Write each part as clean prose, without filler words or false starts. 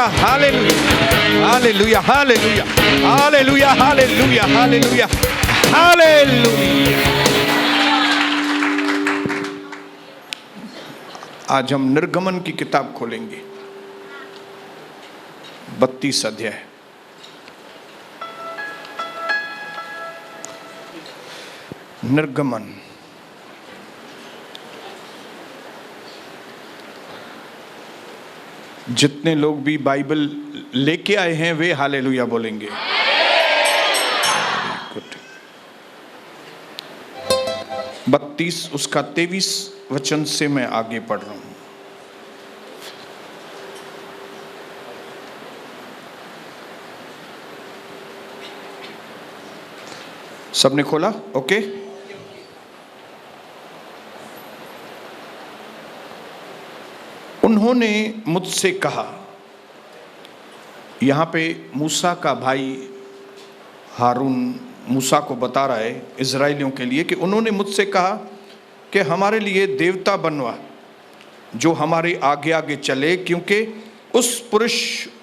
Hallelujah hallelujah hallelujah hallelujah hallelujah hallelujah hallelujah. आज हम निर्गमन की किताब खोलेंगे, 32 अध्याय। निर्गमन। जितने लोग भी बाइबल लेके आए हैं वे हालेलुया बोलेंगे। 32 उसका 23 वचन से मैं आगे पढ़ रहा हूं। सबने खोला? ओके। उन्होंने मुझसे कहा, यहां पे मूसा का भाई हारून मूसा को बता रहा है इजराइलियों के लिए कि उन्होंने मुझसे कहा कि हमारे लिए देवता बनवा जो हमारे आगे आगे चले, क्योंकि उस पुरुष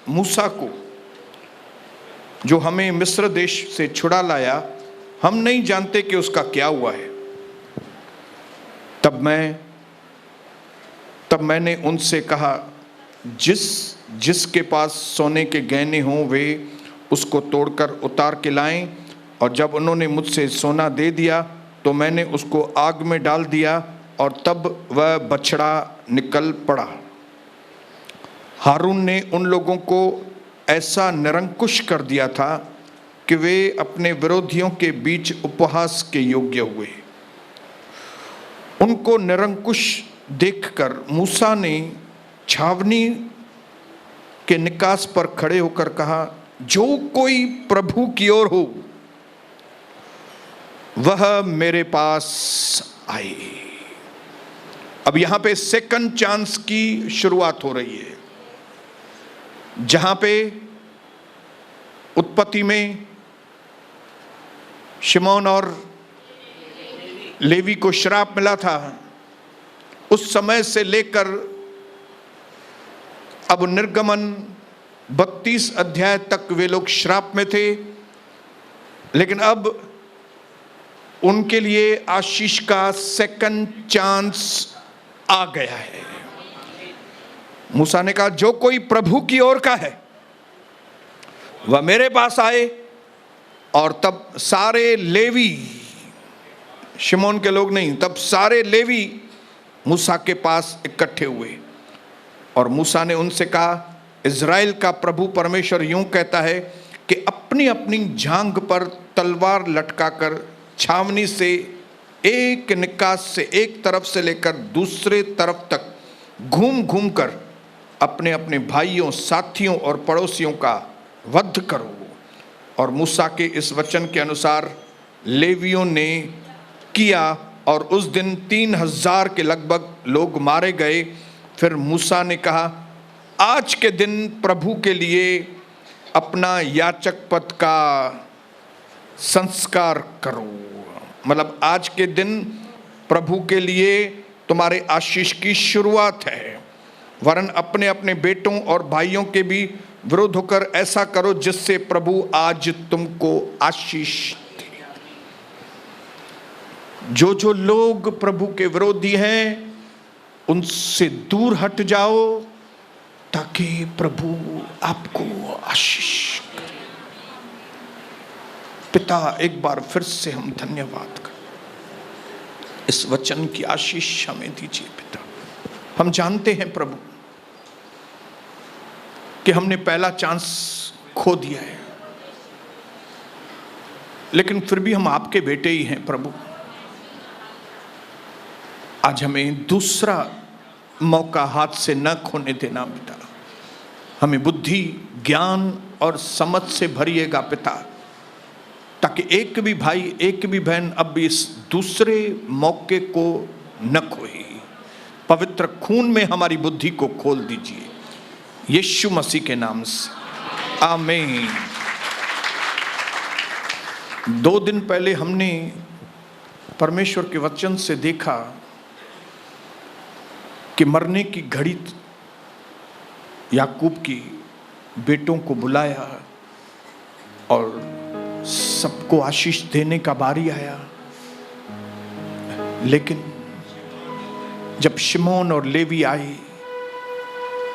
मूसा को जो हमें मिस्र देश से छुड़ा लाया, हम नहीं जानते कि उसका क्या हुआ है। तब मैंने उनसे कहा, जिसके पास सोने के गहने हों वे उसको तोड़कर उतार के लाएं। और जब उन्होंने मुझसे सोना दे दिया तो मैंने उसको आग में डाल दिया और तब वह बछड़ा निकल पड़ा। हारून ने उन लोगों को ऐसा निरंकुश कर दिया था कि वे अपने विरोधियों के बीच उपहास के योग्य हुए। उनको निरंकुश देखकर मूसा ने छावनी के निकास पर खड़े होकर कहा, जो कोई प्रभु की ओर हो वह मेरे पास आए। अब यहां पे सेकंड चांस की शुरुआत हो रही है। जहां पे उत्पत्ति में शिमोन और लेवी को श्राप मिला था, उस समय से लेकर अब निर्गमन 32 अध्याय तक वे लोग श्राप में थे, लेकिन अब उनके लिए आशीष का सेकंड चांस आ गया है। मूसा ने कहा, जो कोई प्रभु की ओर का है वह मेरे पास आए। और तब सारे लेवी, शिमोन के लोग नहीं, तब सारे लेवी मूसा के पास इकट्ठे हुए। और मूसा ने उनसे कहा, इज़राइल का प्रभु परमेश्वर यूं कहता है कि अपनी अपनी जांघ पर तलवार लटकाकर छावनी से एक निकास से एक तरफ से लेकर दूसरे तरफ तक घूम घूम कर अपने अपने भाइयों, साथियों और पड़ोसियों का वध करो। और मूसा के इस वचन के अनुसार लेवियों ने किया और उस दिन 3000 के लगभग लोग मारे गए। फिर मूसा ने कहा, आज के दिन प्रभु के लिए अपना याचक पद का संस्कार करो। मतलब आज के दिन प्रभु के लिए तुम्हारे आशीष की शुरुआत है, वरन अपने अपने बेटों और भाइयों के भी विरोध होकर ऐसा करो जिससे प्रभु आज तुमको आशीष दे। जो लोग प्रभु के विरोधी हैं उनसे दूर हट जाओ ताकि प्रभु आपको आशीष करे। पिता, एक बार फिर से हम धन्यवाद करें, इस वचन की आशीष हमें दीजिए पिता। हम जानते हैं प्रभु कि हमने पहला चांस खो दिया है, लेकिन फिर भी हम आपके बेटे ही हैं प्रभु। आज हमें दूसरा मौका हाथ से न खोने देना पिता। हमें बुद्धि, ज्ञान और समझ से भरिएगा पिता, ताकि एक भी भाई, एक भी बहन अब भी इस दूसरे मौके को न खोए। पवित्र खून में हमारी बुद्धि को खोल दीजिए, यीशु मसीह के नाम से, आमीन। 2 दिन पहले हमने परमेश्वर के वचन से देखा कि मरने की घड़ी याकूब की बेटों को बुलाया और सबको आशीष देने का बारी आया। लेकिन जब शिमोन और लेवी आए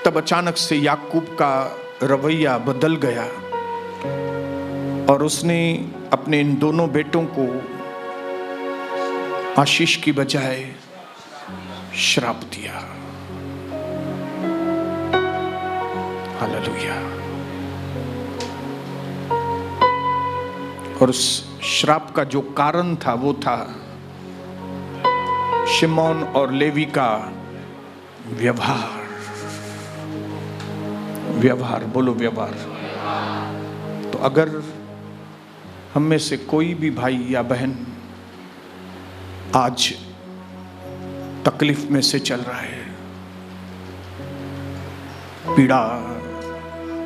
तब अचानक से याकूब का रवैया बदल गया और उसने अपने इन दोनों बेटों को आशीष की बजाय श्राप दिया। हालेलुया। और उस श्राप का जो कारण था वो था शिमोन और लेवी का व्यवहार। व्यवहार, बोलो व्यवहार। तो अगर हम में से कोई भी भाई या बहन आज तकलीफ में से चल रहा है, पीड़ा,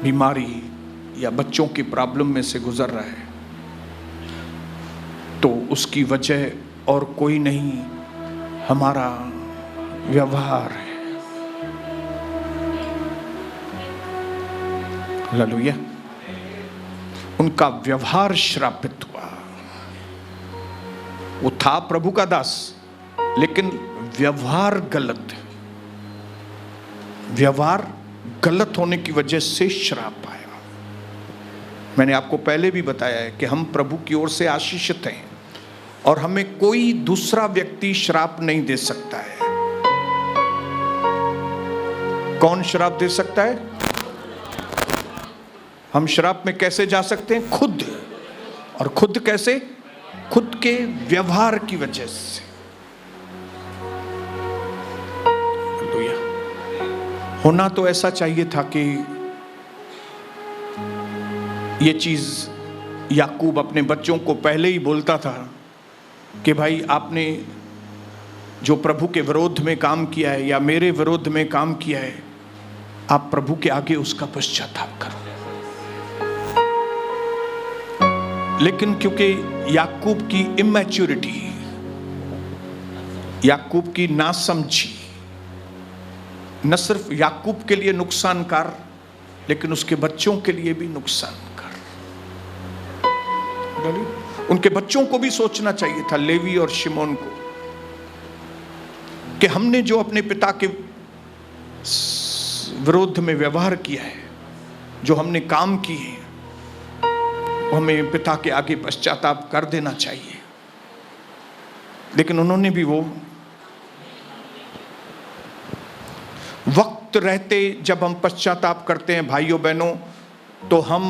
बीमारी या बच्चों की प्रॉब्लम में से गुजर रहा है, तो उसकी वजह और कोई नहीं, हमारा व्यवहार है। हालेलुया। उनका व्यवहार श्रापित हुआ। वो था प्रभु का दास, लेकिन व्यवहार गलत, व्यवहार गलत होने की वजह से श्राप आया। मैंने आपको पहले भी बताया है कि हम प्रभु की ओर से आशीषित हैं और हमें कोई दूसरा व्यक्ति श्राप नहीं दे सकता है। कौन श्राप दे सकता है? हम श्राप में कैसे जा सकते हैं? खुद। और खुद कैसे? खुद के व्यवहार की वजह से। होना तो ऐसा चाहिए था कि ये चीज याकूब अपने बच्चों को पहले ही बोलता था कि भाई आपने जो प्रभु के विरोध में काम किया है या मेरे विरोध में काम किया है, आप प्रभु के आगे उसका पश्चाताप करो। लेकिन क्योंकि याकूब की इमैच्योरिटी, याकूब की नासमझी न सिर्फ याकूब के लिए नुकसानकार, लेकिन उसके बच्चों के लिए भी नुकसानकार। उनके बच्चों को भी सोचना चाहिए था, लेवी और शिमोन को, कि हमने जो अपने पिता के विरोध में व्यवहार किया है, जो हमने काम किए, हमें पिता के आगे पश्चाताप कर देना चाहिए। लेकिन उन्होंने भी वो वक्त रहते, जब हम पश्चाताप करते हैं भाइयों बहनों, तो हम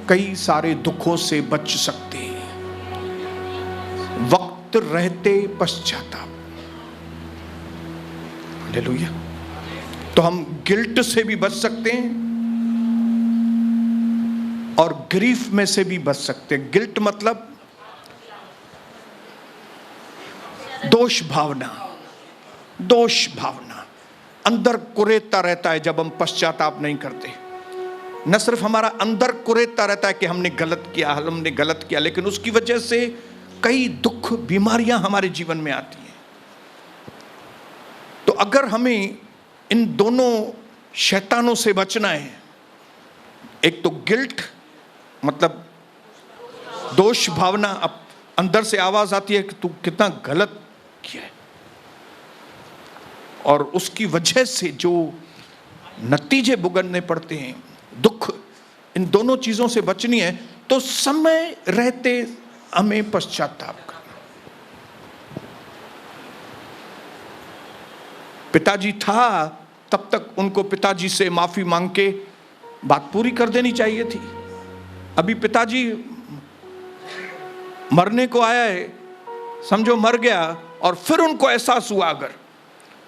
कई सारे दुखों से बच सकते हैं। वक्त रहते पश्चाताप। हालेलुया। तो हम गिल्ट से भी बच सकते हैं और ग्रीफ में से भी बच सकते हैं। गिल्ट मतलब दोष भावना, दोष भावना अंदर कुरेदता रहता है जब हम पश्चाताप नहीं करते। न सिर्फ हमारा अंदर कुरेदता रहता है कि हमने गलत किया, हमने गलत किया, लेकिन उसकी वजह से कई दुख, बीमारियां हमारे जीवन में आती हैं। तो अगर हमें इन दोनों शैतानों से बचना है, एक तो गिल्ट मतलब दोष भावना, अब अंदर से आवाज आती है कि तू कितना गलत किया है, और उसकी वजह से जो नतीजे भुगतने पड़ते हैं, दुख, इन दोनों चीजों से बचनी है तो समय रहते हमें पश्चाताप करना। पिताजी था तब तक उनको पिताजी से माफी मांग के बात पूरी कर देनी चाहिए थी। अभी पिताजी मरने को आया है, समझो मर गया, और फिर उनको एहसास हुआ अगर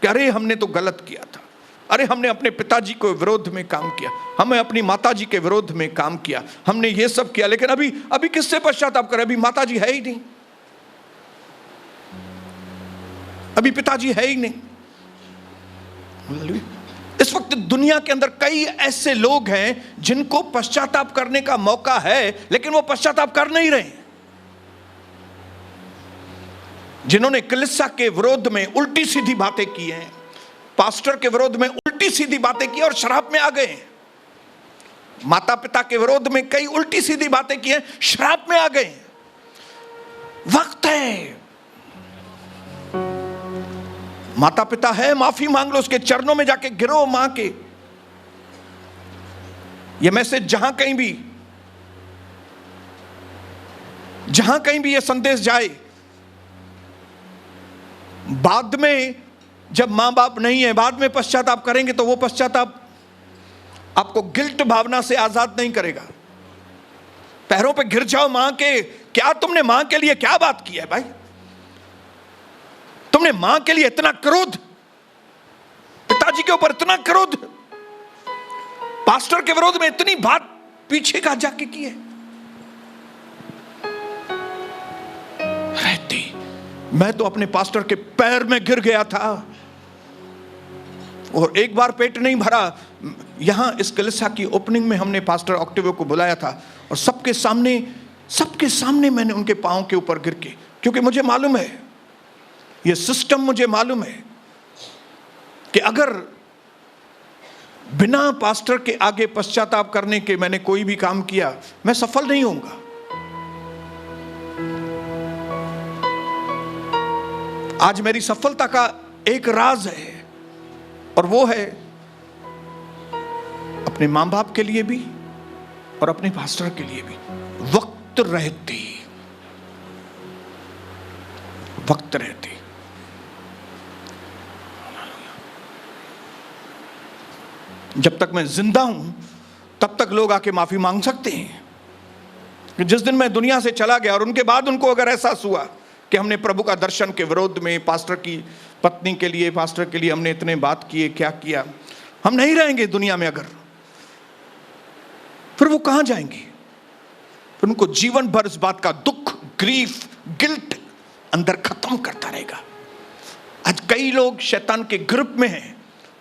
कि अरे हमने तो गलत किया था, अरे हमने अपने पिताजी के विरोध में काम किया, हमें अपनी माताजी के विरोध में काम किया, हमने ये सब किया, लेकिन अभी किससे पश्चाताप करें? अभी माताजी है ही नहीं, अभी पिताजी है ही नहीं। इस वक्त दुनिया के अंदर कई ऐसे लोग हैं जिनको पश्चाताप करने का मौका है, लेकिन वो पश्चाताप कर नहीं रहे, जिन्होंने कलीसिया के विरोध में उल्टी सीधी बातें की हैं, पास्टर के विरोध में उल्टी सीधी बातें की और शराब में आ गए। माता पिता के विरोध में कई उल्टी सीधी बातें की हैं, श्राप में आ गए। वक्त है, माता पिता है, माफी मांग लो, उसके चरणों में जाके गिरो मां के। ये मैसेज जहां कहीं भी ये संदेश जाए, बाद में जब मां बाप नहीं है, बाद में पश्चाताप करेंगे, तो वो पश्चाताप आपको गिल्ट भावना से आजाद नहीं करेगा। पैरों पे गिर जाओ मां के। क्या तुमने मां के लिए क्या बात की है भाई? तुमने मां के लिए इतना क्रोध, पिताजी के ऊपर इतना क्रोध, पास्टर के विरोध में इतनी बात पीछे का जाके की है। रहती, मैं तो अपने पास्टर के पैर में गिर गया था, और एक बार पेट नहीं भरा। यहां इस कलीसिया की ओपनिंग में हमने पास्टर ऑक्टेवियो को बुलाया था, और सबके सामने मैंने उनके पांव के ऊपर गिर के, क्योंकि मुझे मालूम है, ये सिस्टम मुझे मालूम है कि अगर बिना पास्टर के आगे पश्चाताप करने के मैंने कोई भी काम किया, मैं सफल नहीं होऊंगा। आज मेरी सफलता का एक राज है, और वो है अपने मां बाप के लिए भी और अपने पास्टर के लिए भी वक्त रहते। जब तक मैं जिंदा हूं, तब तक लोग आके माफी मांग सकते हैं। कि जिस दिन मैं दुनिया से चला गया और उनके बाद उनको अगर एहसास हुआ कि हमने प्रभु का दर्शन के विरोध में, पास्टर की पत्नी के लिए, पास्टर के लिए हमने इतने बात किए, क्या किया, हम नहीं रहेंगे दुनिया में अगर, फिर वो कहां जाएंगे? फिर उनको जीवन भर इस बात का दुख, ग्रीफ, गिल्ट अंदर खत्म करता रहेगा। आज कई लोग शैतान के ग्रिप में हैं,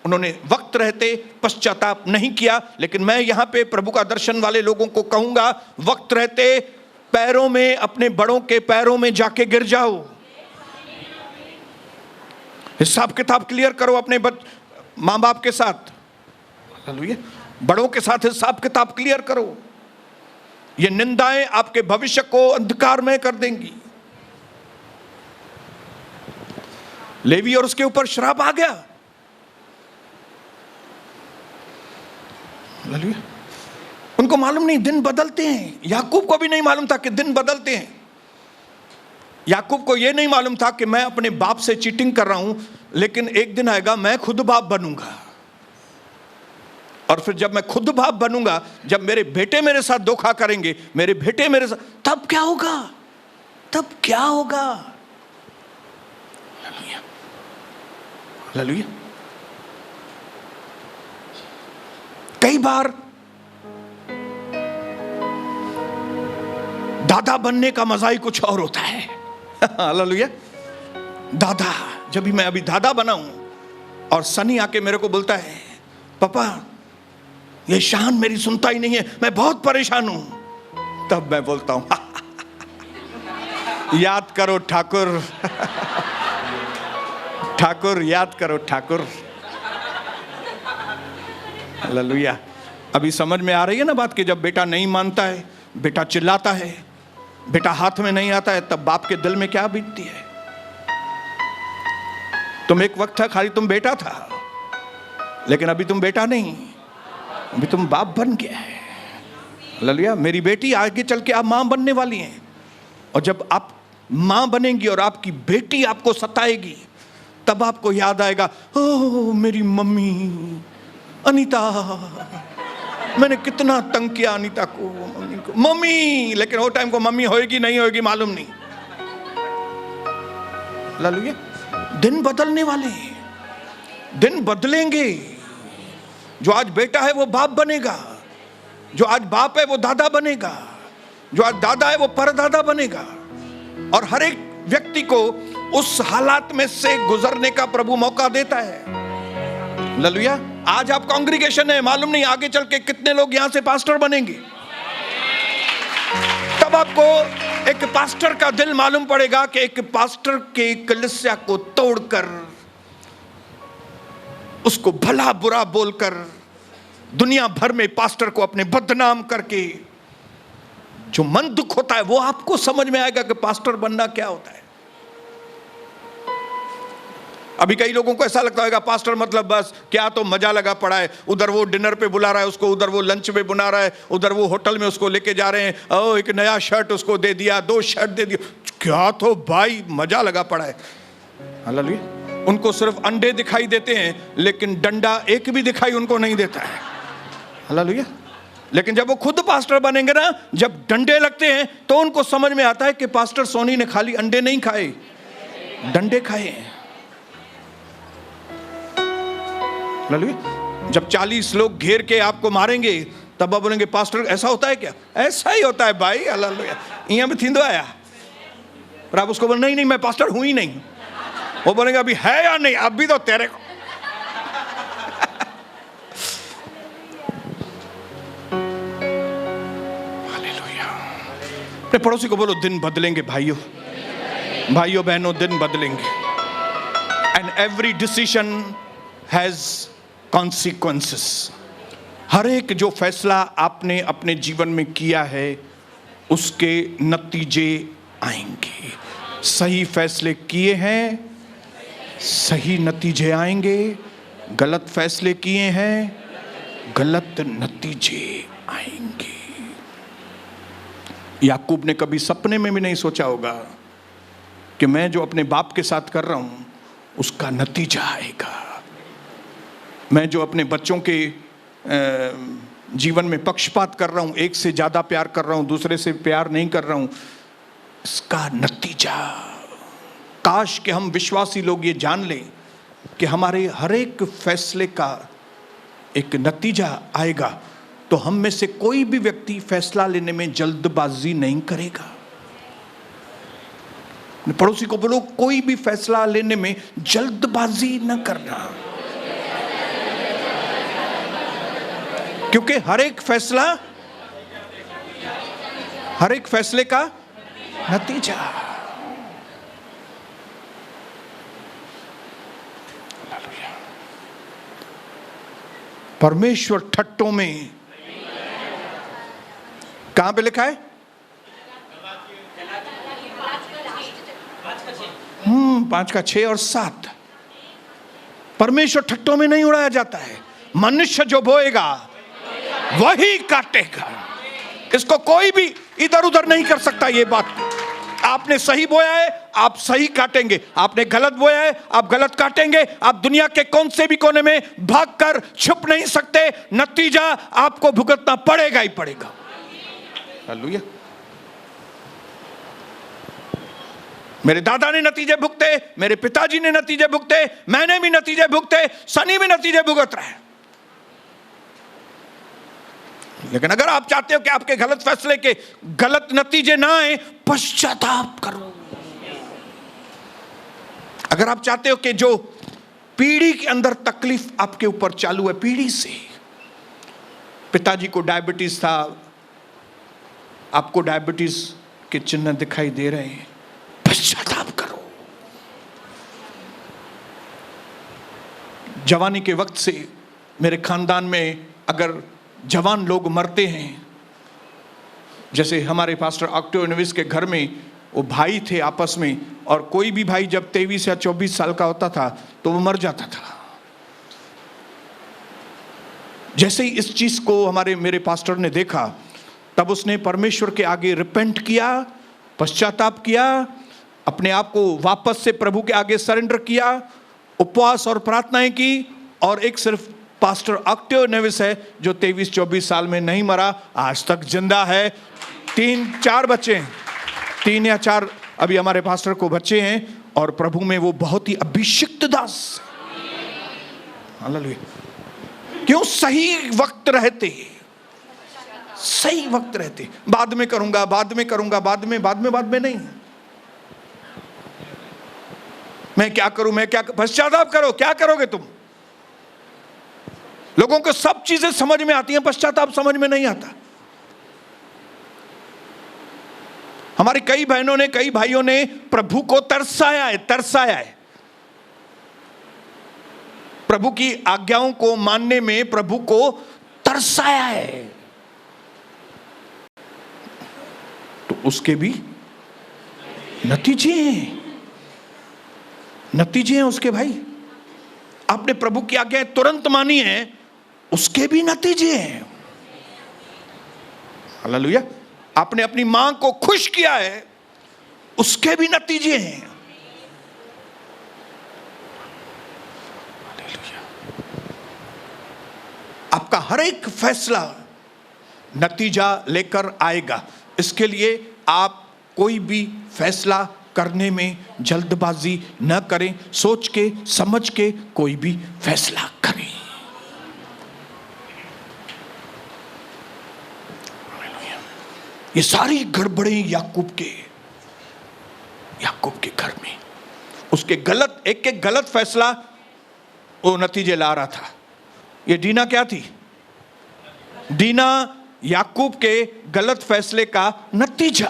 उन्होंने वक्त रहते पश्चाताप नहीं किया। लेकिन मैं यहां पे प्रभु का दर्शन वाले लोगों को कहूंगा, वक्त रहते पैरों में, अपने बड़ों के पैरों में जाके गिर जाओ। हिसाब किताब क्लियर करो अपने मां बाप के साथ, बड़ों के साथ हिसाब किताब क्लियर करो। ये निंदाएं आपके भविष्य को अंधकारमय कर देंगी। लेवी और उसके ऊपर श्राप आ गया। उनको मालूम नहीं दिन बदलते हैं। याकूब को भी नहीं मालूम था कि दिन बदलते हैं। याकूब को यह नहीं मालूम था कि मैं अपने बाप से चीटिंग कर रहा हूं, लेकिन एक दिन आएगा मैं खुद बाप बनूंगा। और फिर जब मैं खुद बाप बनूंगा, जब मेरे बेटे मेरे साथ धोखा करेंगे, मेरे बेटे मेरे साथ, तब क्या होगा? हालेलुया। कई बार दादा बनने का मजा ही कुछ और होता है। हालेलुया। दादा, जब भी मैं अभी दादा बना हूं और सनी आके मेरे को बोलता है, पापा ये शान मेरी सुनता ही नहीं है, मैं बहुत परेशान हूं, तब मैं बोलता हूं याद करो ठाकुर, ठाकुर याद करो ठाकुर। हालेलुया। अभी समझ में आ रही है ना बात कि जब बेटा नहीं मानता है, बेटा चिल्लाता है, बेटा हाथ में नहीं आता है, तब बाप के दिल में क्या बीतती है। तुम एक वक्त था खाली तुम बेटा था, लेकिन अभी तुम बेटा नहीं, अभी तुम बाप बन गया है। हालेलुया। मेरी बेटी आगे चल के आप मां बनने वाली हैं, और जब आप मां बनेंगी और आपकी बेटी आपको सताएगी, तब आपको याद आएगा, ओह मेरी मम्मी अनीता, मैंने कितना तंग किया अनीता को, मम्मी। लेकिन वो टाइम को मम्मी होएगी नहीं होएगी मालूम नहीं। हालेलुया। दिन बदलने वाले हैं, दिन बदलेंगे। जो आज बेटा है वो बाप बनेगा, जो आज बाप है वो दादा बनेगा, जो आज दादा है वो परदादा बनेगा। और हर एक व्यक्ति को उस हालात में से गुजरने का प्रभु मौका देता है। हालेलुया। आज आप कांग्रीगेशन है, मालूम नहीं आगे चल के कितने लोग यहां से पास्टर बनेंगे। तब आपको एक पास्टर का दिल मालूम पड़ेगा कि एक पास्टर के कलीसिया को तोड़कर, उसको भला बुरा बोलकर दुनिया भर में पास्टर को अपने बदनाम करके जो मन दुख होता है, वो आपको समझ में आएगा कि पास्टर बनना क्या होता है। अभी कई लोगों को ऐसा लगता होगा पास्टर मतलब बस क्या तो मजा लगा पड़ा है, उधर वो डिनर पे बुला रहा है उसको, उधर वो लंच पे बुला रहा है, उधर वो होटल में उसको लेके जा रहे हैं, ओ एक नया शर्ट उसको दे दिया, 2 शर्ट दे दिया, क्या तो भाई मजा लगा पड़ा है। हालेलुया। उनको सिर्फ अंडे दिखाई देते हैं लेकिन डंडा एक भी दिखाई उनको नहीं देता है। हालेलुया। लेकिन जब वो खुद पास्टर बनेंगे ना, जब डंडे लगते हैं तो उनको समझ में आता है कि पास्टर सोनी ने खाली अंडे नहीं खाए, डंडे खाए हैं। जब 40 लोग घेर के आपको मारेंगे तब आप बोलेंगे पास्टर ऐसा होता है क्या? ऐसा ही होता है भाई। हालेलुया। यहाँ भी थींदो आया, पर आप उसको बोले नहीं नहीं मैं पास्टर हूं ही नहीं। वो बोलेंगे अभी है या नहीं, अभी तो तेरे को। हालेलुया। अपने पड़ोसी को बोलो दिन बदलेंगे भाइयों, भाइयों बहनों दिन बदलेंगे। And every decision has consequences. हर एक जो फैसला आपने अपने जीवन में किया है उसके नतीजे आएंगे। सही फैसले किए हैं, सही नतीजे आएंगे। गलत फैसले किए हैं, गलत नतीजे आएंगे। याकूब ने कभी सपने में भी नहीं सोचा होगा कि मैं जो अपने बाप के साथ कर रहा हूं उसका नतीजा आएगा। मैं जो अपने बच्चों के जीवन में पक्षपात कर रहा हूं, एक से ज्यादा प्यार कर रहा हूं, दूसरे से प्यार नहीं कर रहा हूं, इसका नतीजा। काश कि हम विश्वासी लोग ये जान लें कि हमारे हर एक फैसले का एक नतीजा आएगा, तो हम में से कोई भी व्यक्ति फैसला लेने में जल्दबाजी नहीं करेगा। पड़ोसी को बोलो कोई भी फैसला लेने में जल्दबाजी न करना, क्योंकि हर एक फैसले का नतीजा। परमेश्वर ठट्टों में, कहां पे लिखा है? 5 का 6 और 7। परमेश्वर ठट्टों में नहीं उड़ाया जाता है। मनुष्य जो बोएगा वही काटेगा। इसको कोई भी इधर उधर नहीं कर सकता। ये बात आपने सही बोया है आप सही काटेंगे, आपने गलत बोया है आप गलत काटेंगे। आप दुनिया के कौन से भी कोने में भागकर छुप नहीं सकते, नतीजा आपको भुगतना पड़ेगा ही पड़ेगा। हालेलुया। मेरे दादा ने नतीजे भुगते, मेरे पिताजी ने नतीजे भुगते, मैंने भी नतीजे भुगते, सनी भी नतीजे भुगत रहा है। लेकिन अगर आप चाहते हो कि आपके गलत फैसले के गलत नतीजे ना आए, पश्चाताप करो। अगर आप चाहते हो कि जो पीढ़ी के अंदर तकलीफ आपके ऊपर चालू है, पीढ़ी से, पिताजी को डायबिटीज था, आपको डायबिटीज के चिन्ह दिखाई दे रहे हैं, पश्चाताप करो। जवानी के वक्त से मेरे खानदान में अगर जवान लोग मरते हैं, जैसे हमारे पास्टर ऑक्टेवियस के घर में वो भाई थे आपस में, और कोई भी भाई जब 23 या 24 साल का होता था तो वो मर जाता था। जैसे ही इस चीज को मेरे पास्टर ने देखा, तब उसने परमेश्वर के आगे रिपेंट किया, पश्चाताप किया, अपने आप को वापस से प्रभु के आगे सरेंडर किया, उपवास और प्रार्थनाएं की। और एक सिर्फ पास्टर ऑक्टेवियस है जो 23-24 साल में नहीं मरा, आज तक जिंदा है। 3-4 बच्चे हैं, 3 या 4 अभी हमारे पास्टर को बच्चे हैं, और प्रभु में वो बहुत ही अभिषिक्त दास। हालेलुया। क्यों? सही वक्त रहते, सही वक्त रहते। बाद में करूंगा, बाद में करूंगा, बाद में नहीं। मैं क्या करूं, मैं क्या, पश्चाताप करो। क्या करोगे तुम? लोगों को सब चीजें समझ में आती हैं, पश्चाताप समझ में नहीं आता। हमारी कई बहनों ने, कई भाइयों ने प्रभु को तरसाया है। प्रभु की आज्ञाओं को मानने में प्रभु को तरसाया है, तो उसके भी नतीजे हैं, नतीजे हैं उसके भाई। आपने प्रभु की आज्ञा तुरंत मानी है, उसके भी नतीजे हैं। हालेलुया। आपने अपनी मां को खुश किया है, उसके भी नतीजे हैं। हालेलुया। आपका हर एक फैसला नतीजा लेकर आएगा। इसके लिए आप कोई भी फैसला करने में जल्दबाजी न करें, सोच के समझ के कोई भी फैसला करें। ये सारी गड़बड़ें याकूब के घर में, उसके गलत एक गलत फैसला वो नतीजे ला रहा था। ये दीना क्या थी? दीना याकूब के गलत फैसले का नतीजा।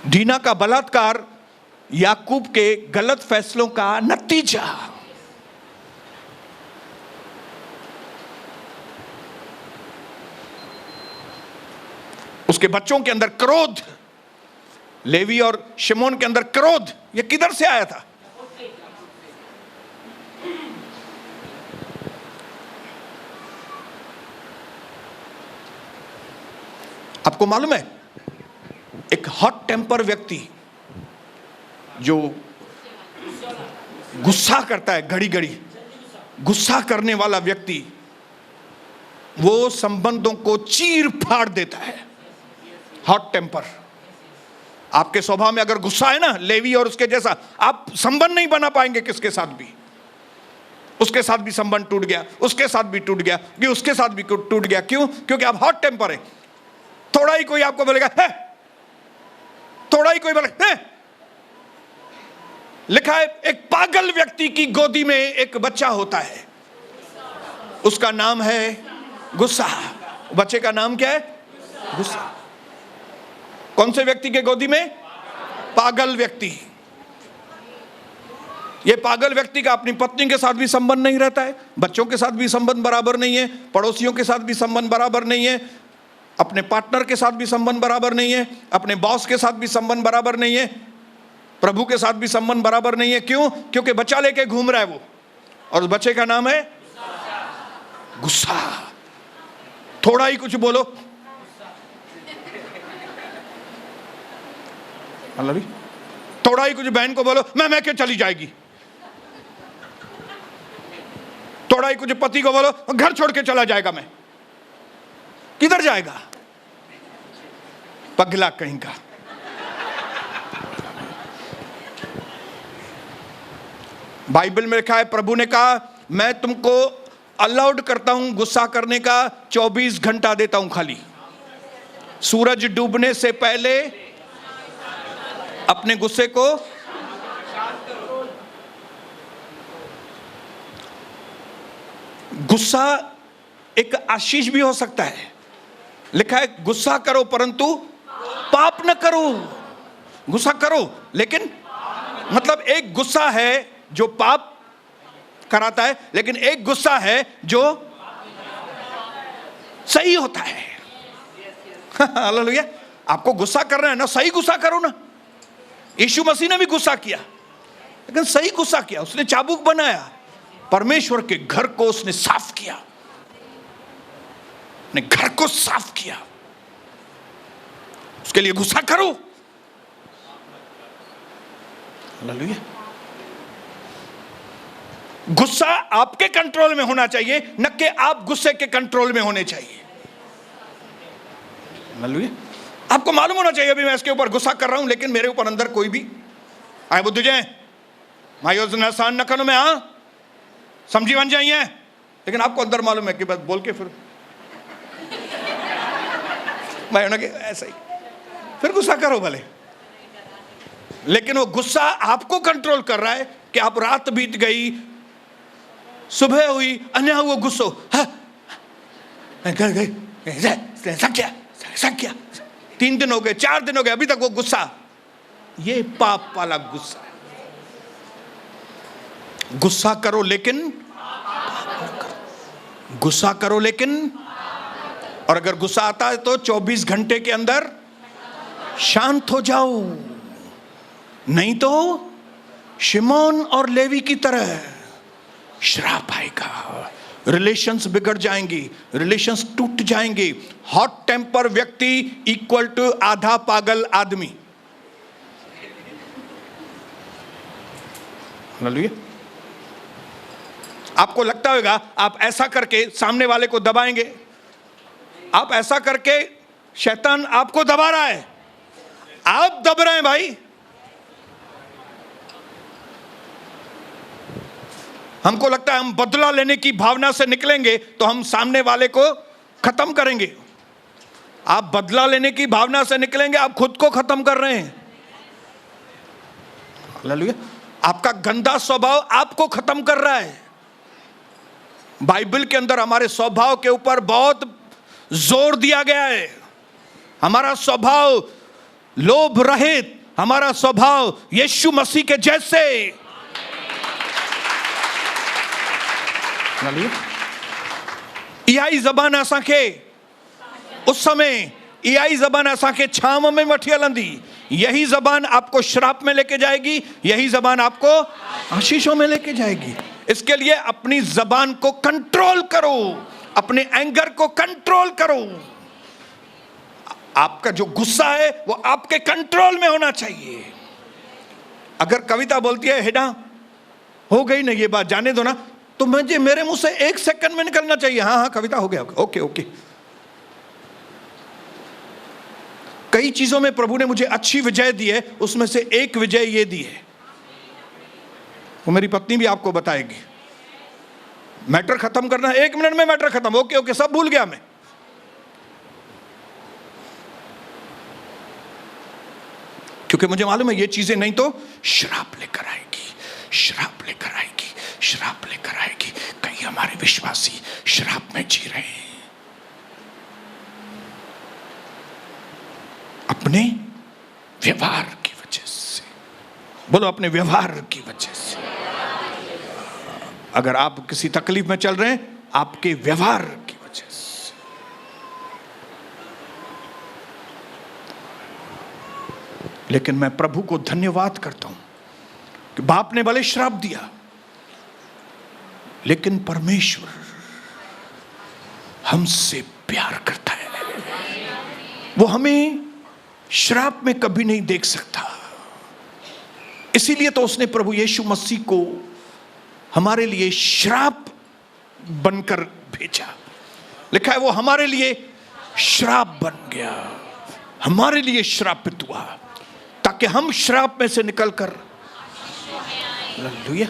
दीना का बलात्कार याकूब के गलत फैसलों का नतीजा। उसके बच्चों के अंदर क्रोध, लेवी और शिमोन के अंदर क्रोध, ये किधर से आया था? आपको मालूम है, एक हॉट टेम्पर व्यक्ति जो गुस्सा करता है, घड़ी घड़ी गुस्सा करने वाला व्यक्ति, वो संबंधों को चीर फाड़ देता है। Hot temper. आपके स्वभाव में अगर गुस्सा है ना, लेवी और उसके जैसा, आप संबंध नहीं बना पाएंगे किसके साथ भी। उसके साथ भी संबंध टूट गया, उसके साथ भी टूट गया, कि उसके साथ भी टूट गया। क्यों? क्योंकि आप हॉट टेम्पर है। थोड़ा ही कोई आपको बोलेगा है, थोड़ा ही कोई बोलेगा है। लिखा है, एक पागल व्यक्ति की गोदी में एक बच्चा होता है, उसका नाम है गुस्सा। बच्चे का नाम क्या है? गुस्सा। कौन से व्यक्ति के गोदी में? पागल व्यक्ति। ये पागल व्यक्ति का अपनी पत्नी के साथ भी संबंध नहीं रहता है, बच्चों के साथ भी संबंध बराबर नहीं है, पड़ोसियों के साथ भी संबंध बराबर नहीं है, अपने पार्टनर के साथ भी संबंध बराबर नहीं है, अपने बॉस के साथ भी संबंध बराबर नहीं है, प्रभु के साथ भी संबंध बराबर नहीं है। क्यों? क्योंकि बच्चा लेके घूम रहा है वो, और उस बच्चे का नाम है गुस्सा। थोड़ा ही कुछ बोलो, थोड़ा ही कुछ बहन को बोलो, मैं क्यों चली जाएगी। थोड़ा ही कुछ पति को बोलो, घर छोड़ के चला जाएगा। मैं किधर जाएगा? पगला कहीं का। बाइबल में लिखा है, प्रभु ने कहा, मैं तुमको अलाउड करता हूं गुस्सा करने का, 24 घंटा देता हूं खाली। सूरज डूबने से पहले अपने गुस्से को गुस्सा एक आशीष भी हो सकता है। लिखा है, गुस्सा करो परंतु पाप न करो। गुस्सा करो लेकिन, मतलब एक गुस्सा है जो पाप कराता है, लेकिन एक गुस्सा है जो सही होता है। हालेलुया। आपको गुस्सा करना है ना, सही गुस्सा करो ना। यीशु मसीह ने भी गुस्सा किया, लेकिन सही गुस्सा किया। उसने चाबुक बनाया, परमेश्वर के घर को उसने साफ किया, अपने घर को साफ किया। उसके लिए गुस्सा करो। हालेलुया। गुस्सा आपके कंट्रोल में होना चाहिए, न कि आप गुस्से के कंट्रोल में होने चाहिए। हालेलुया। आपको मालूम होना चाहिए, अभी मैं इसके ऊपर गुस्सा कर रहा हूं, लेकिन मेरे ऊपर अंदर कोई भी आए बुद्ध जाए मायो नसान न करो, मैं समझी बन जाइए। लेकिन आपको अंदर मालूम है कि बस बोल के फिर मैं ऐसा ही फिर गुस्सा करो भले, लेकिन वो गुस्सा आपको कंट्रोल कर रहा है कि आप रात बीत गई, सुबह हुई, अन्य वो गुस्सो क्या 3 दिन हो गए, 4 दिन हो गए, अभी तक वो गुस्सा। ये पाप वाला गुस्सा है। गुस्सा करो लेकिन गुस्सा करो लेकिन, और अगर गुस्सा आता है तो 24 घंटे के अंदर शांत हो जाओ, नहीं तो शिमोन और लेवी की तरह श्राप आएगा। रिलेशंस बिगड़ जाएंगी, रिलेशंस टूट जाएंगे। हॉट टेम्पर व्यक्ति इक्वल टू आधा पागल आदमी। हालेलुया। आपको लगता होगा आप ऐसा करके सामने वाले को दबाएंगे, आप ऐसा करके शैतान आपको दबा रहा है, आप दब रहे हैं भाई। हमको लगता है हम बदला लेने की भावना से निकलेंगे तो हम सामने वाले को खत्म करेंगे। आप बदला लेने की भावना से निकलेंगे, आप खुद को खत्म कर रहे हैं। हालेलुया। आपका गंदा स्वभाव आपको खत्म कर रहा है। बाइबल के अंदर हमारे स्वभाव के ऊपर बहुत जोर दिया गया है। हमारा स्वभाव लोभ रहित, हमारा स्वभाव यीशु मसीह के जैसे। इहाई ज़बान असांखे उस समय, इहाई ज़बान असांखे छांव में वठी हलंदी। यही ज़बान आपको श्राप में लेके जाएगी, यही ज़बान आपको आशीषों में लेके जाएगी। इसके लिए अपनी ज़बान को कंट्रोल करो, अपने एंगर को कंट्रोल करो। आपका जो गुस्सा है वो आपके कंट्रोल में होना चाहिए। अगर कविता बोलती है हेडा हो गई ना ये बात, जाने दो ना, तो मुझे मेरे मुंह से 1 सेकंड में निकलना चाहिए, हाँ हाँ कविता हो गया, ओके ओके। कई चीजों में प्रभु ने मुझे अच्छी विजय दी है, उसमें से एक विजय ये दी है, वो मेरी पत्नी भी आपको बताएगी। मैटर खत्म करना है, 1 मिनट में मैटर खत्म, ओके ओके सब भूल गया मैं। क्योंकि मुझे मालूम है ये चीजें नहीं तो श्राप लेकर आएगी, श्राप लेकर आएगी, श्राप लेकर आएगी। कई हमारे विश्वासी श्राप में जी रहे हैं अपने व्यवहार की वजह से। बोलो, अपने व्यवहार की वजह से। अगर आप किसी तकलीफ में चल रहे हैं, आपके व्यवहार की वजह से। लेकिन मैं प्रभु को धन्यवाद करता हूं कि बाप ने भले श्राप दिया, लेकिन परमेश्वर हमसे प्यार करता है। वो हमें श्राप में कभी नहीं देख सकता। इसीलिए तो उसने प्रभु यीशु मसीह को हमारे लिए श्राप बनकर भेजा। लिखा है वो हमारे लिए श्राप बन गया, हमारे लिए श्रापित हुआ, ताकि हम श्राप में से निकलकर, हालेलुया,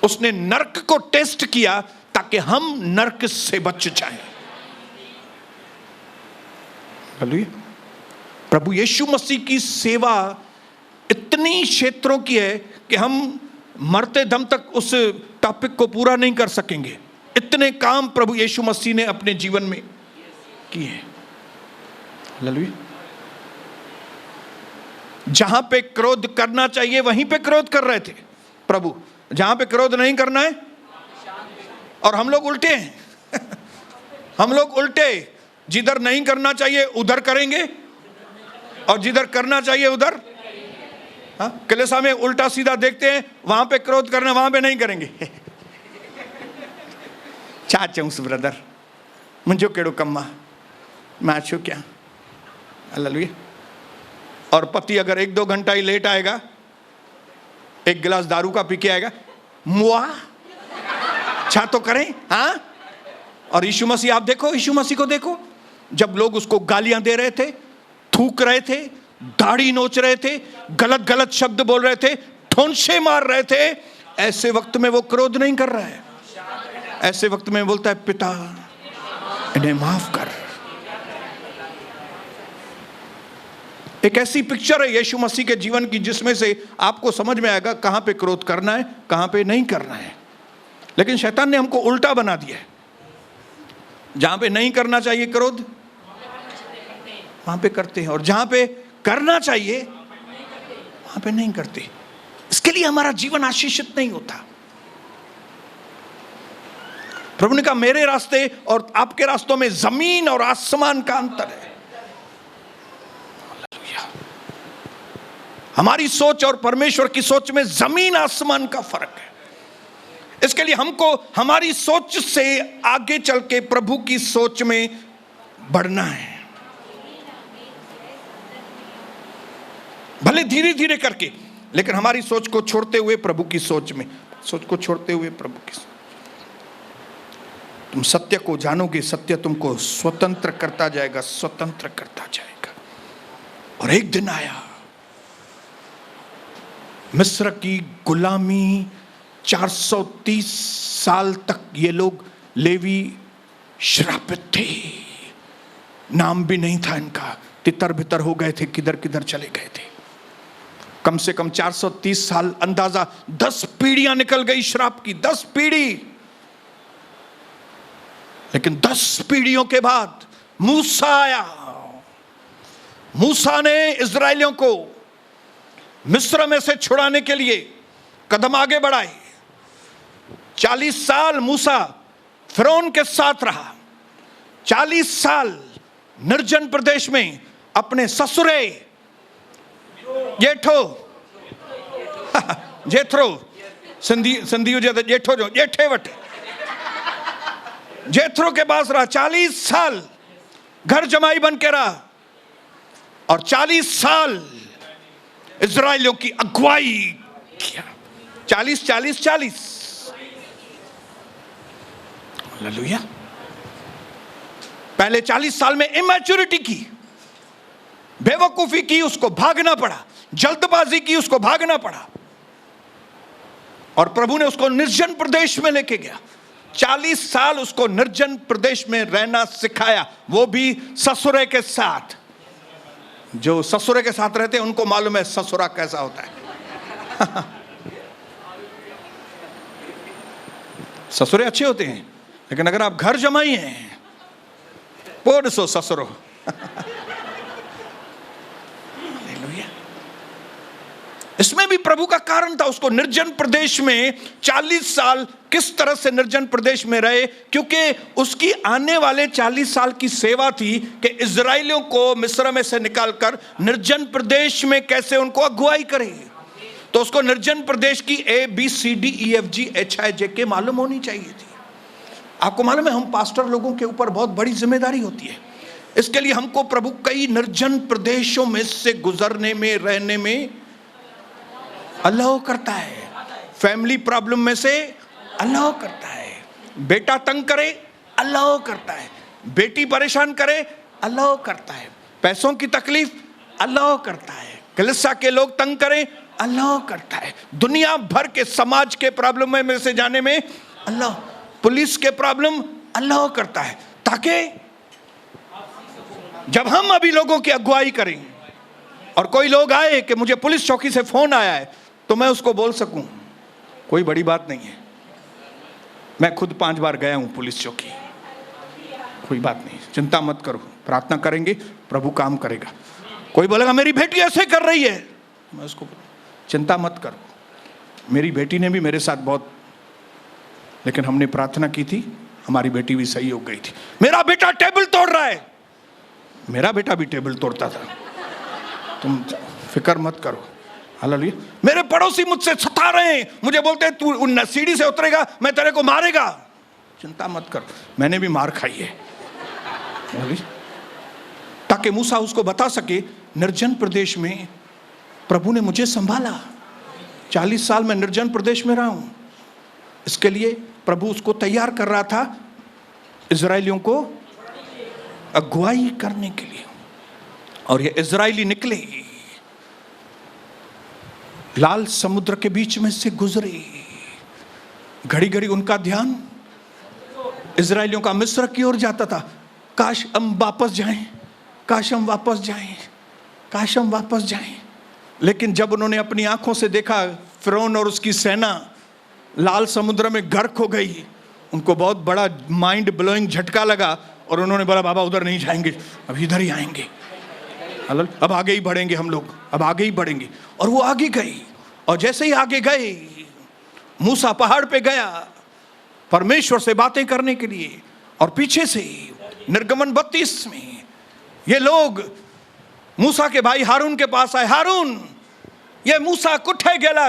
उसने नरक को टेस्ट किया ताकि हम नरक से बच जाएं। हालेलुया। प्रभु यीशु मसीह की सेवा इतनी क्षेत्रों की है कि हम मरते दम तक उस टॉपिक को पूरा नहीं कर सकेंगे। इतने काम प्रभु यीशु मसीह ने अपने जीवन में किए हैं। हालेलुया। जहां पे क्रोध करना चाहिए वहीं पे क्रोध कर रहे थे प्रभु, जहां पे क्रोध नहीं करना है, और हम लोग उल्टे हैं। हम लोग उल्टे, जिधर नहीं करना चाहिए उधर करेंगे और जिधर करना चाहिए उधर, हाँ, कलेसा में उल्टा सीधा देखते हैं, वहां पे क्रोध करना, वहां पे नहीं करेंगे। छा चऊंस ब्रदर, मुझो केड़ो कम्मा, मैं छू क्या। हालेलुया। और पति अगर 1-2 घंटा ही लेट आएगा, 1 गिलास दारू का पी के आएगा, मुआ छा तो करें, हाँ। और यीशु मसीह, आप देखो यीशु मसीह को देखो, जब लोग उसको गालियां दे रहे थे, थूक रहे थे, दाढ़ी नोच रहे थे, गलत गलत शब्द बोल रहे थे, ठोंसे मार रहे थे, ऐसे वक्त में वो क्रोध नहीं कर रहा है। ऐसे वक्त में बोलता है, पिता इन्हें माफ कर। एक ऐसी पिक्चर है यीशु मसीह के जीवन की जिसमें से आपको समझ में आएगा कहां पे क्रोध करना है, कहां पे नहीं करना है। लेकिन शैतान ने हमको उल्टा बना दिया है। जहां पे नहीं करना चाहिए क्रोध, वहां पे करते हैं, और जहां पे करना चाहिए वहां पे नहीं करते। इसके लिए हमारा जीवन आशीषित नहीं होता। प्रभु ने कहा मेरे रास्ते और आपके रास्तों में जमीन और आसमान का अंतर है। हमारी सोच और परमेश्वर की सोच में जमीन आसमान का फर्क है। इसके लिए हमको हमारी सोच से आगे चल के प्रभु की सोच में बढ़ना है, भले धीरे धीरे करके, लेकिन हमारी सोच को छोड़ते हुए प्रभु की सोच में, सोच को छोड़ते हुए प्रभु की सोच। तुम सत्य को जानोगे, सत्य तुमको स्वतंत्र करता जाएगा, स्वतंत्र करता जाएगा। और एक दिन आया, मिस्र की गुलामी 430 साल तक ये लोग लेवी श्रापित थे, नाम भी नहीं था इनका, तितर बितर हो गए थे, किधर किधर चले गए थे। कम से कम 430 साल, अंदाजा 10 पीढ़ियां निकल गई श्राप की, 10 पीढ़ी। लेकिन 10 पीढ़ियों के बाद मूसा आया। मूसा ने इजरायलियों को मिस्र में से छुड़ाने के लिए कदम आगे बढ़ाए। 40 साल मूसा फिरौन के साथ रहा, 40 साल निर्जन प्रदेश में अपने ससुरे जेठो संधियो जेठो जो जेठे वट जेथरो के पास रहा। 40 साल घर जमाई बन के रहा और 40 साल इजराइलियों की अगुवाई किया। 40 40 40। हालेलुया। पहले 40 साल में इमैच्योरिटी की, बेवकूफी की, उसको भागना पड़ा, जल्दबाजी की, उसको भागना पड़ा। और प्रभु ने उसको निर्जन प्रदेश में लेके गया। 40 साल उसको निर्जन प्रदेश में रहना सिखाया, वो भी ससुरे के साथ। जो ससुरे के साथ रहते हैं उनको मालूम है ससुरा कैसा होता है। ससुरे अच्छे होते हैं, लेकिन अगर आप घर जमाई हैं, पोड़ सो ससुरो। इसमें भी प्रभु का कारण था। उसको निर्जन प्रदेश में 40 साल किस तरह से निर्जन प्रदेश में रहे, क्योंकि उसकी आने वाले 40 साल की सेवा थी कि इजराइलियों को मिस्र में से निकालकर निर्जन प्रदेश में कैसे उनको अगुवाई करे। तो उसको निर्जन प्रदेश की ABCDEFGHIJK मालूम होनी चाहिए थी। आपको मालूम है हम पास्टर लोगों के ऊपर बहुत बड़ी जिम्मेदारी होती है। इसके लिए हमको प्रभु कई निर्जन प्रदेशों में से गुजरने में, रहने में अलाउ करता है। फैमिली प्रॉब्लम में से अलाउ करता है। बेटा तंग करे, अलाउ करता है। बेटी परेशान करे, अलाउ करता है। पैसों की तकलीफ, अलाउ करता है। कलीसिया के लोग तंग करें, अलाउ करता है। दुनिया भर के समाज के प्रॉब्लम में से जाने में अलाउ, पुलिस के प्रॉब्लम अलाउ करता है, ताकि जब हम अभी लोगों की अगुवाई करें और कोई लोग आए कि मुझे पुलिस चौकी से फोन आया है, तो मैं उसको बोल सकूं कोई बड़ी बात नहीं है, मैं खुद 5 बार गया हूं पुलिस चौकी, कोई बात नहीं, चिंता मत करो, प्रार्थना करेंगे, प्रभु काम करेगा। कोई बोलेगा मेरी बेटी ऐसे कर रही है, मैं उसको चिंता मत करो, मेरी बेटी ने भी मेरे साथ बहुत, लेकिन हमने प्रार्थना की थी, हमारी बेटी भी सही हो गई थी। मेरा बेटा टेबल तोड़ रहा है, मेरा बेटा भी टेबल तोड़ता था, तुम फिक्र मत करो। हालेलुया। मेरे पड़ोसी मुझसे सता रहे हैं, मुझे बोलते हैं तू उन सीढ़ी से उतरेगा मैं तेरे को मारेगा, चिंता मत कर, मैंने भी मार खाई है। ताकि मूसा उसको बता सके निर्जन प्रदेश में प्रभु ने मुझे संभाला, 40 साल में निर्जन प्रदेश में रहा हूं। इसके लिए प्रभु उसको तैयार कर रहा था इजराइलियों को अगुवाई करने के लिए। और ये इजराइली निकले, लाल समुद्र के बीच में से गुजरे, घड़ी घड़ी उनका ध्यान इजराइलियों का मिस्र की ओर जाता था। काश हम वापस जाएं, काश हम वापस जाएं, काश हम वापस जाएं। लेकिन जब उन्होंने अपनी आंखों से देखा फिरौन और उसकी सेना लाल समुद्र में गर्क हो गई, उनको बहुत बड़ा माइंड ब्लोइंग झटका लगा और उन्होंने बोला बाबा उधर नहीं जाएंगे, अब इधर ही आएंगे, अब आगे ही बढ़ेंगे हम लोग, अब आगे ही बढ़ेंगे। और वो आगे गए, और जैसे ही आगे गए मूसा पहाड़ पे गया, परमेश्वर से बातें करने के लिए। और पीछे से निर्गमन 32 में ये लोग मूसा के भाई हारून के पास आए। हारून, ये मूसा कुठे गेला,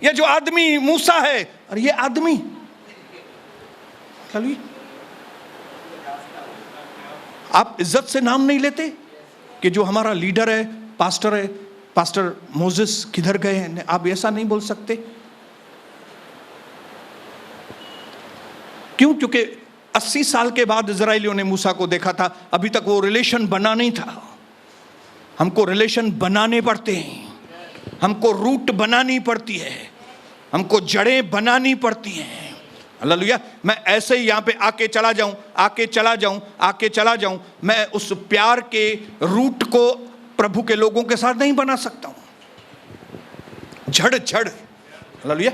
ये जो आदमी मूसा है, और ये आदमी आप इज्जत से नाम नहीं लेते कि जो हमारा लीडर है, पास्टर मोसेस किधर गए हैं? आप ऐसा नहीं बोल सकते। क्यों? क्योंकि 80 साल के बाद इजराइलियों ने मूसा को देखा था, अभी तक वो रिलेशन बना नहीं था। हमको रिलेशन बनाने पड़ते हैं, हमको रूट बनानी पड़ती है, हमको जड़ें बनानी पड़ती हैं। हालेलुया। मैं ऐसे ही यहां पे आके चला जाऊं, मैं उस प्यार के रूट को प्रभु के लोगों के साथ नहीं बना सकता हूं। जड़। हालेलुया।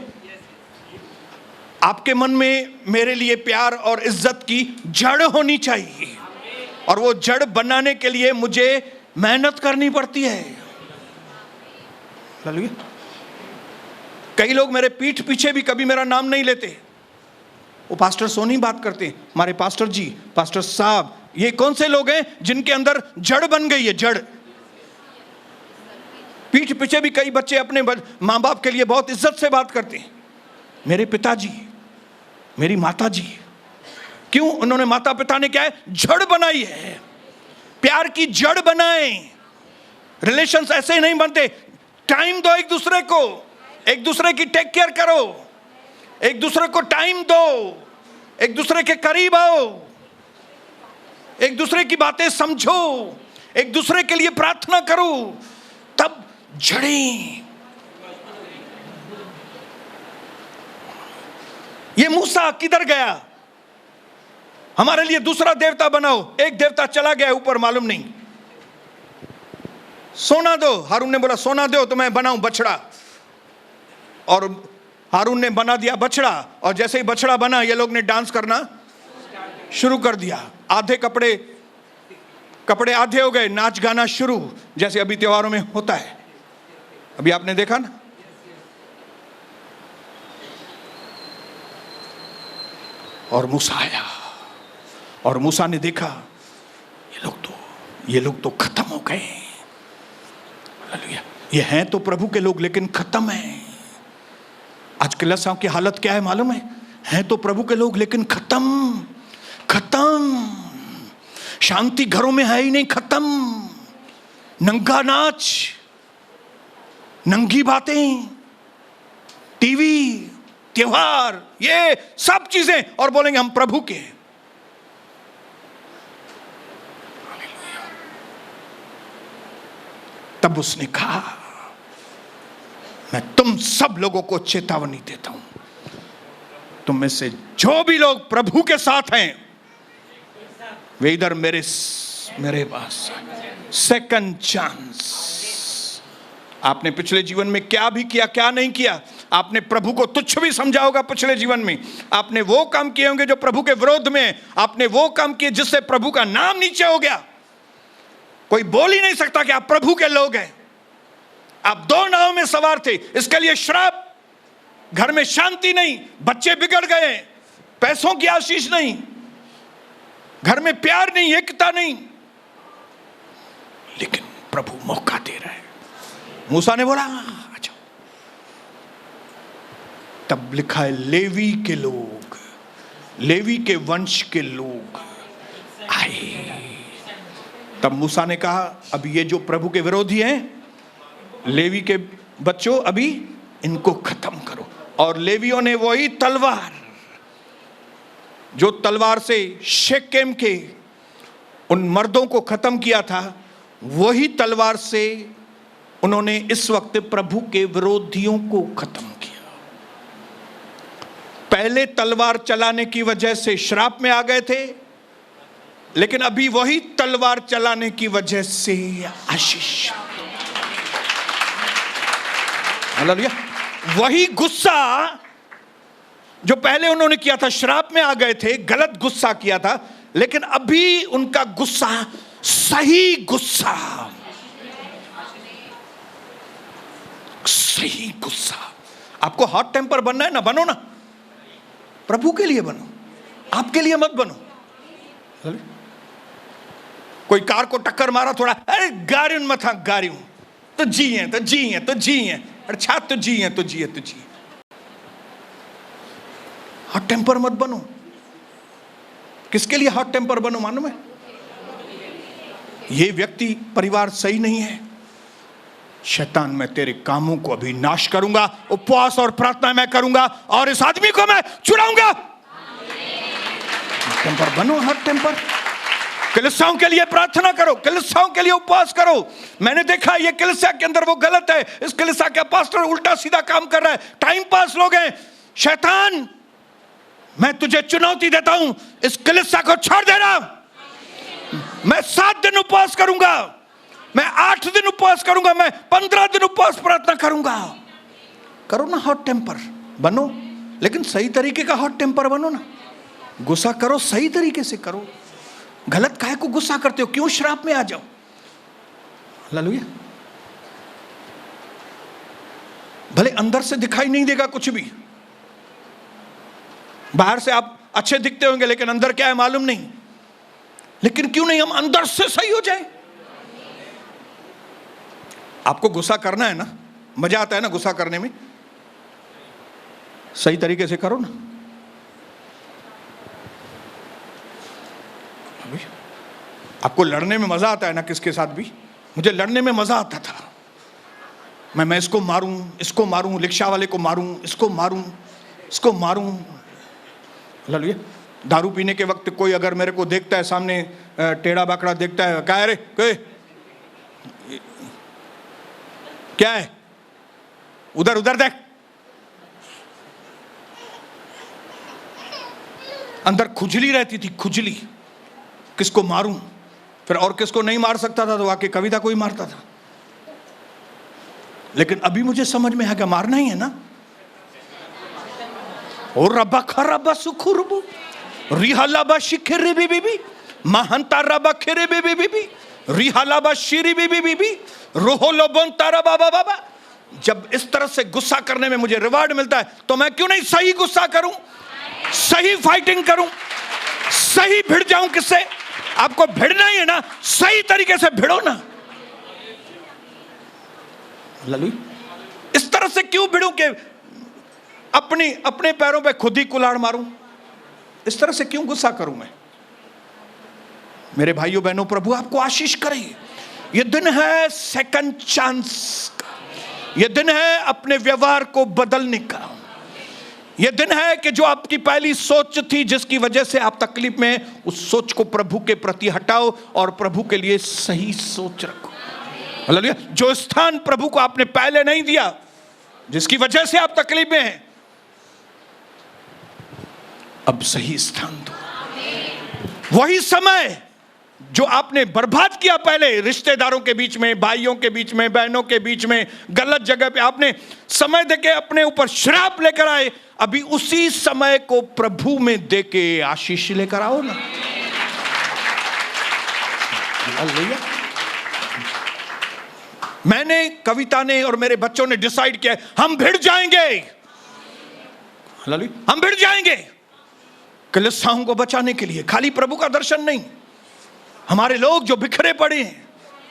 आपके मन में मेरे लिए प्यार और इज्जत की जड़ होनी चाहिए, और वो जड़ बनाने के लिए मुझे मेहनत करनी पड़ती है। हालेलुया। कई लोग मेरे पीठ पीछे भी कभी मेरा नाम नहीं लेते। वो पास्टर सोनी बात करते हैं, हमारे पास्टर जी, पास्टर साहब। ये कौन से लोग हैं जिनके अंदर जड़ बन गई है? जड़। पीठ पीछे भी कई बच्चे अपने माँ बाप के लिए बहुत इज्जत से बात करते हैं। मेरे पिताजी, मेरी माता जी। क्यों? उन्होंने, माता पिता ने क्या है? जड़ बनाई है। प्यार की जड़ बनाए। रिलेशंस ऐसे नहीं बनते। टाइम दो एक दूसरे को, एक दूसरे की टेक केयर करो, एक दूसरे को टाइम दो, एक दूसरे के करीब आओ, एक दूसरे की बातें समझो, एक दूसरे के लिए प्रार्थना करो, तब जड़ें। ये मूसा किधर गया? हमारे लिए दूसरा देवता बनाओ। एक देवता चला गया ऊपर, मालूम नहीं। सोना दो। हारून ने बोला सोना दो तो मैं बनाऊं बछड़ा, और हारून ने बना दिया बछड़ा। और जैसे ही बछड़ा बना, ये लोग ने डांस करना शुरू कर दिया। आधे कपड़े आधे हो गए, नाच गाना शुरू, जैसे अभी त्योहारों में होता है। अभी आपने देखा ना। और मूसा आया, और मूसा ने देखा ये लोग तो खत्म हो गए। हालेलुया। ये हैं तो प्रभु के लोग, लेकिन खत्म हैं। आज कलीसियाओं की हालत क्या है मालूम है? हैं तो प्रभु के लोग, लेकिन खत्म। शांति घरों में है ही नहीं, खत्म। नंगा नाच, नंगी बातें, टीवी, त्योहार, ये सब चीजें, और बोलेंगे हम प्रभु के। तब उसने कहा, मैं तुम सब लोगों को चेतावनी देता हूं, तुम में से जो भी लोग प्रभु के साथ हैं, वे इधर मेरे पास सेकंड चांस। आपने पिछले जीवन में क्या भी किया, क्या नहीं किया, आपने प्रभु को तुच्छ भी समझा होगा। पिछले जीवन में आपने वो काम किए होंगे जो प्रभु के विरोध में, आपने वो काम किए जिससे प्रभु का नाम नीचे हो गया। कोई बोल ही नहीं सकता कि आप प्रभु के लोग हैं। आप दो नाव में सवार थे, इसके लिए श्राप। घर में शांति नहीं, बच्चे बिगड़ गए, पैसों की आशीष नहीं, घर में प्यार नहीं, एकता नहीं, लेकिन प्रभु मौका दे रहा है। मूसा ने बोला अच्छा। तब लिखा है लेवी के लोग, लेवी के वंश के लोग आए। तब मूसा ने कहा, अब ये जो प्रभु के विरोधी हैं, लेवी के बच्चों, अभी इनको खत्म करो। और लेवियों ने वही तलवार, जो तलवार से शेकेम के उन मर्दों को खत्म किया था, वही तलवार से उन्होंने इस वक्त प्रभु के विरोधियों को खत्म किया। पहले तलवार चलाने की वजह से श्राप में आ गए थे, लेकिन अभी वही तलवार चलाने की वजह से आशीष। हालेलुया। वही गुस्सा जो पहले उन्होंने किया था, श्राप में आ गए थे, गलत गुस्सा किया था, लेकिन अभी उनका गुस्सा सही गुस्सा, सही गुस्सा। आपको हॉट टेम्पर बनना है ना, बनो ना। प्रभु के लिए बनो, आपके लिए मत बनो। कोई कार को टक्कर मारा थोड़ा, अरे गाड़ी मत, हाँ गाड़ी हूं तो जी है तो जी है तो जी है, अरे छात तो जी है तो जी है तो जी। हॉट टेम्पर मत बनो। किसके लिए हॉट टेम्पर बनो मालूम है? ये व्यक्ति परिवार सही नहीं है, शैतान मैं तेरे कामों को अभी नाश करूंगा, उपवास और प्रार्थना मैं करूंगा और इस आदमी को मैं छुड़ाऊंगा। टेम्पर बनो, हॉट टेम्पर। कलीसियाओं के लिए प्रार्थना करो, कलीसियाओं के लिए उपवास करो। मैंने देखा ये कलीसिया के अंदर वो गलत है, इस कलीसिया का पास्टर उल्टा सीधा काम कर रहा है, टाइम पास लोग हैं। शैतान मैं तुझे चुनौती देता हूं, इस कलीसिया को छोड़ देना। मैं 7 दिन उपवास करूंगा, मैं 8 दिन उपवास करूंगा, मैं 15 दिन उपवास प्रार्थना करूंगा। करो ना हॉट टेम्पर बनो, लेकिन सही तरीके का हॉट टेम्पर बनो ना। गुस्सा करो, सही तरीके से करो। गलत काहे को गुस्सा करते हो? क्यों श्राप में आ जाओ? हालेलुया। भले अंदर से दिखाई नहीं देगा कुछ भी, बाहर से आप अच्छे दिखते होंगे लेकिन अंदर क्या है मालूम नहीं। लेकिन क्यों नहीं हम अंदर से सही हो जाए? आपको गुस्सा करना है ना, मजा आता है ना गुस्सा करने में, सही तरीके से करो ना। आपको लड़ने में मजा आता है ना, किसके साथ भी? मुझे लड़ने में मजा आता था। मैं इसको मारूं, इसको मारूं, रिक्शा वाले को मारूं, इसको मारूं, इसको मारूं। हालेलुया। दारू पीने के वक्त कोई अगर मेरे को देखता है सामने, टेढ़ा बाकड़ा देखता है, क्या है रे, क्या है, उधर उधर देख। अंदर खुजली रहती थी, खुजली, किसको मारूं। फिर और किसको नहीं मार सकता था तो आके कविता को ही मारता था। लेकिन अभी मुझे समझ में है कि मारना ही है ना। और रब्बा खरब्बा सुखुरबु रिहलाबा शिखरे बीबी महंता रब्बा खिरे बीबी रिहलाबा शिरी बीबी रोहलो बन तारा बाबा बाबा। जब इस तरह से गुस्सा करने में मुझे रिवार्ड मिलता है तो मैं क्यों नहीं सही गुस्सा करूं, सही फाइटिंग करूं, सही भिड़ जाऊं। किससे? आपको भिड़ना ही है ना, सही तरीके से भिड़ो ना। ललू इस तरह से क्यों भिड़ूं कि अपने पैरों पे खुद ही कुल्हाड़ मारूं? इस तरह से क्यों गुस्सा करूं मैं? मेरे भाइयों बहनों, प्रभु आपको आशीष करे। ये दिन है सेकंड चांस का, ये दिन है अपने व्यवहार को बदलने का। ये दिन है कि जो आपकी पहली सोच थी जिसकी वजह से आप तकलीफ में, उस सोच को प्रभु के प्रति हटाओ और प्रभु के लिए सही सोच रखो। हालेलुया। जो स्थान प्रभु को आपने पहले नहीं दिया, जिसकी वजह से आप तकलीफ में हैं, अब सही स्थान दो। वही समय जो आपने बर्बाद किया पहले, रिश्तेदारों के बीच में, भाइयों के बीच में, बहनों के बीच में, गलत जगह पे आपने समय देके अपने ऊपर श्राप लेकर आए, अभी उसी समय को प्रभु में देके आशीष लेकर आओ ना। मैंने, कविता ने और मेरे बच्चों ने डिसाइड किया, हम भिड़ जाएंगे। हम भिड़ जाएंगे कलीसियाओं को बचाने के लिए। खाली प्रभु का दर्शन नहीं, हमारे लोग जो बिखरे पड़े हैं,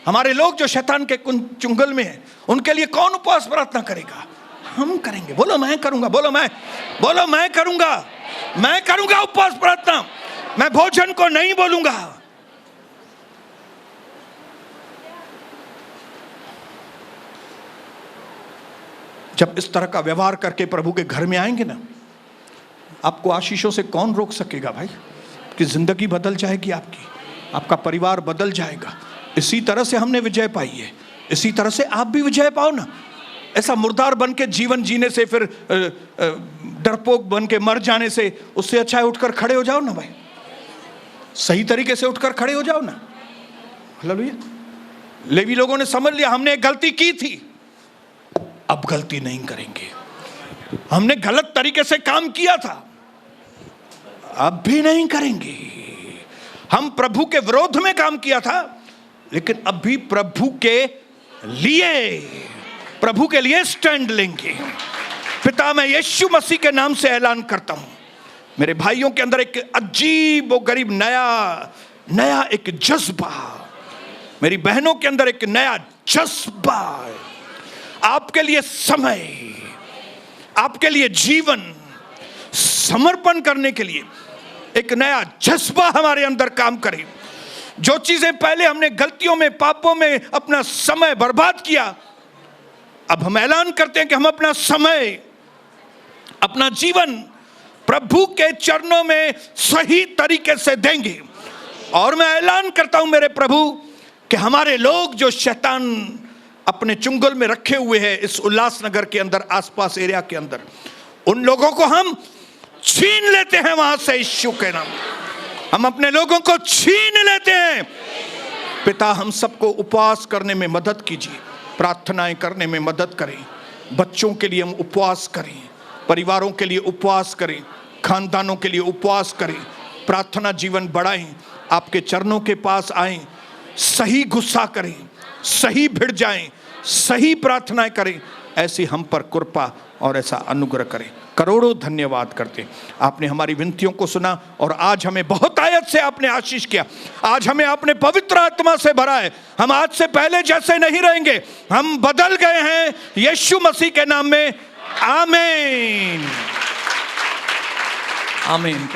हमारे लोग जो शैतान के चुंगल में हैं, उनके लिए कौन उपवास प्रार्थना करेगा? हम करेंगे। बोलो मैं करूंगा, बोलो मैं करूंगा, मैं करूंगा उपवास प्रार्थना। मैं भोजन को नहीं बोलूंगा। जब इस तरह का व्यवहार करके प्रभु के घर में आएंगे ना, आपको आशीषों से कौन रोक सकेगा भाई? कि जिंदगी बदल जाएगी आपकी, आपका परिवार बदल जाएगा। इसी तरह से हमने विजय पाई है, इसी तरह से आप भी विजय पाओ ना। ऐसा मुर्दार बन के जीवन जीने से, फिर डरपोक बन के मर जाने से, उससे अच्छा है उठकर खड़े हो जाओ ना भाई। सही तरीके से उठकर खड़े हो जाओ ना। हालेलुया। लेवी लोगों ने समझ लिया हमने एक गलती की थी, अब गलती नहीं करेंगे। हमने गलत तरीके से काम किया था, अब भी नहीं करेंगे। हम प्रभु के विरोध में काम किया था, लेकिन अब भी प्रभु के लिए स्टैंड लेंगे। पिता, मैं यीशु मसीह के नाम से ऐलान करता हूं, मेरे भाइयों के अंदर एक अजीब व गरीब नया एक जज्बा, मेरी बहनों के अंदर एक नया जज्बा, आपके लिए समय, आपके लिए जीवन समर्पण करने के लिए एक नया जज्बा हमारे अंदर काम करे। जो चीजें पहले हमने गलतियों में, पापों में अपना समय बर्बाद किया, अब हम ऐलान करते हैं कि हम अपना समय, अपना जीवन प्रभु के चरणों में सही तरीके से देंगे। और मैं ऐलान करता हूं मेरे प्रभु कि हमारे लोग जो शैतान अपने चुंगल में रखे हुए हैं इस उल्लासनगर के अंदर, आसपास एरिया के अंदर, उन लोगों को हम छीन लेते हैं वहां से यीशु के नाम। हम अपने लोगों को छीन लेते हैं। पिता, हम सबको उपवास करने में मदद कीजिए, प्रार्थनाएं करने में मदद करें। बच्चों के लिए हम उपवास करें, परिवारों के लिए उपवास करें, खानदानों के लिए उपवास करें, प्रार्थना जीवन बढ़ाएं, आपके चरणों के पास आएं, सही गुस्सा करें, सही भिड़ जाएं, सही प्रार्थनाएं करें। ऐसी हम पर कृपा और ऐसा अनुग्रह करें। करोड़ों धन्यवाद करते, आपने हमारी विनतियों को सुना और आज हमें बहुत आयत से आपने आशीष किया। आज हमें आपने पवित्र आत्मा से भरा है। हम आज से पहले जैसे नहीं रहेंगे, हम बदल गए हैं यीशु मसीह के नाम में। आमीन, आमीन।